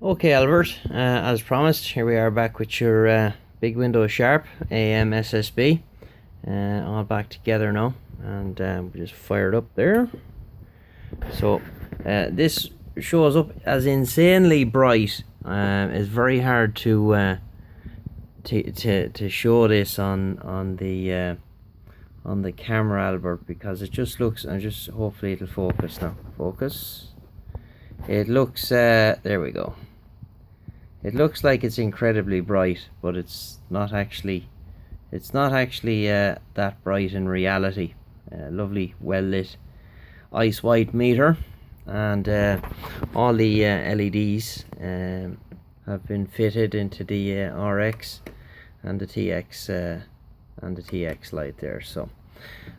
Okay, Albert, as promised, here we are back with your big window sharp AM SSB, all back together now, and we just fired up there. So this shows up as insanely bright. It's very hard to show this on the camera, Albert, because it just looks. And just hopefully it'll focus now. Focus. It looks. There we go. It looks like it's incredibly bright, but it's not actually. It's not actually that bright in reality. Lovely, well lit, ice white meter, and all the LEDs have been fitted into the RX and the TX light there. So,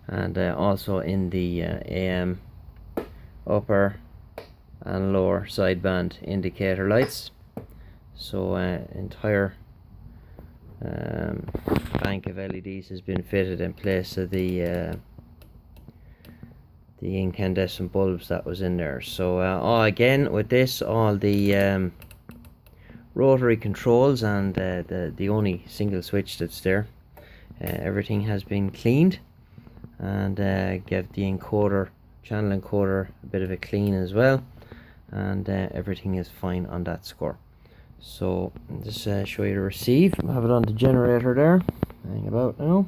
and also in the AM upper and lower sideband indicator lights. So entire bank of LEDs has been fitted in place of the incandescent bulbs that was in there. So again, with this, all the rotary controls and the only single switch that's there, everything has been cleaned, and give the channel encoder a bit of a clean as well, and everything is fine on that score. So I'll just show you the receive. I'll have it on the generator there. Hang about now.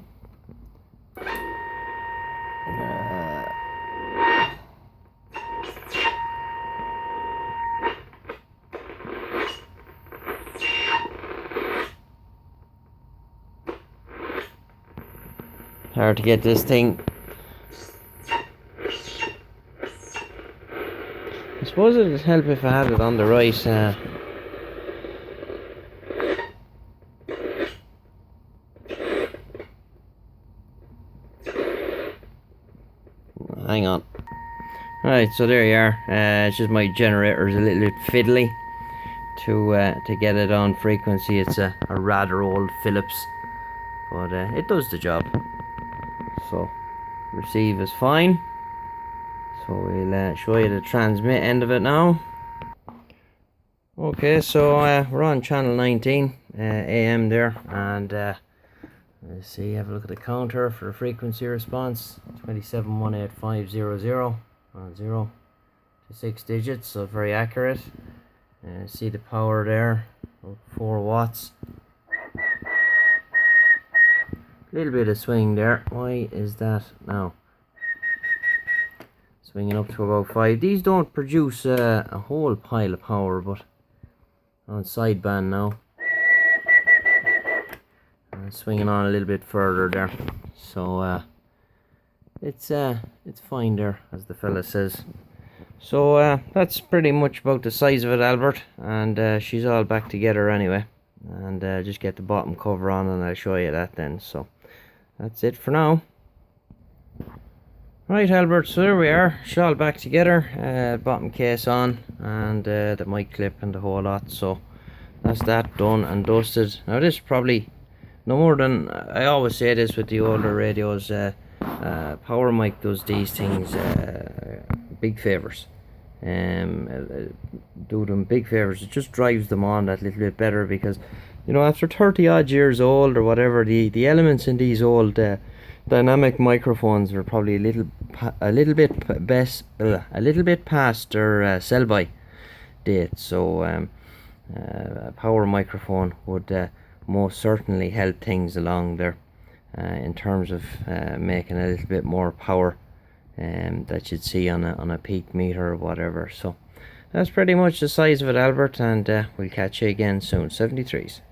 Hard to get this thing. I suppose it would help if I had it on the right. Hang on. Right, so there you are. It's just my generator's a little bit fiddly to get it on frequency. It's a rather old Philips, but it does the job. So receive is fine. So we'll show you the transmit end of it now. Okay, so we're on channel 19 AM there, and let's see, have a look at the counter for the frequency response. 2718500 on 0 to 6 digits, so very accurate. See the power there, about 4 watts. Little bit of swing there. Why is that now? Swinging up to about 5. These don't produce a whole pile of power, but on sideband now. Swinging on a little bit further there, so it's fine there, as the fella says. So that's pretty much about the size of it, Albert, and she's all back together anyway, and just get the bottom cover on and I'll show you that then. So that's it for now. Right, Albert, so there we are, she's all back together, bottom case on, and the mic clip and the whole lot. So that's that done and dusted. Now this is probably no more than, I always say this with the older radios, Power Mic does these things big favours. Do them big favours. It just drives them on that little bit better, because, you know, after 30 odd years old or whatever, the elements in these old dynamic microphones are probably a little bit past their sell-by date. So a power microphone would most certainly help things along there in terms of making a little bit more power that you'd see on a peak meter or whatever. So that's pretty much the size of it, Albert, and we'll catch you again soon. 73s.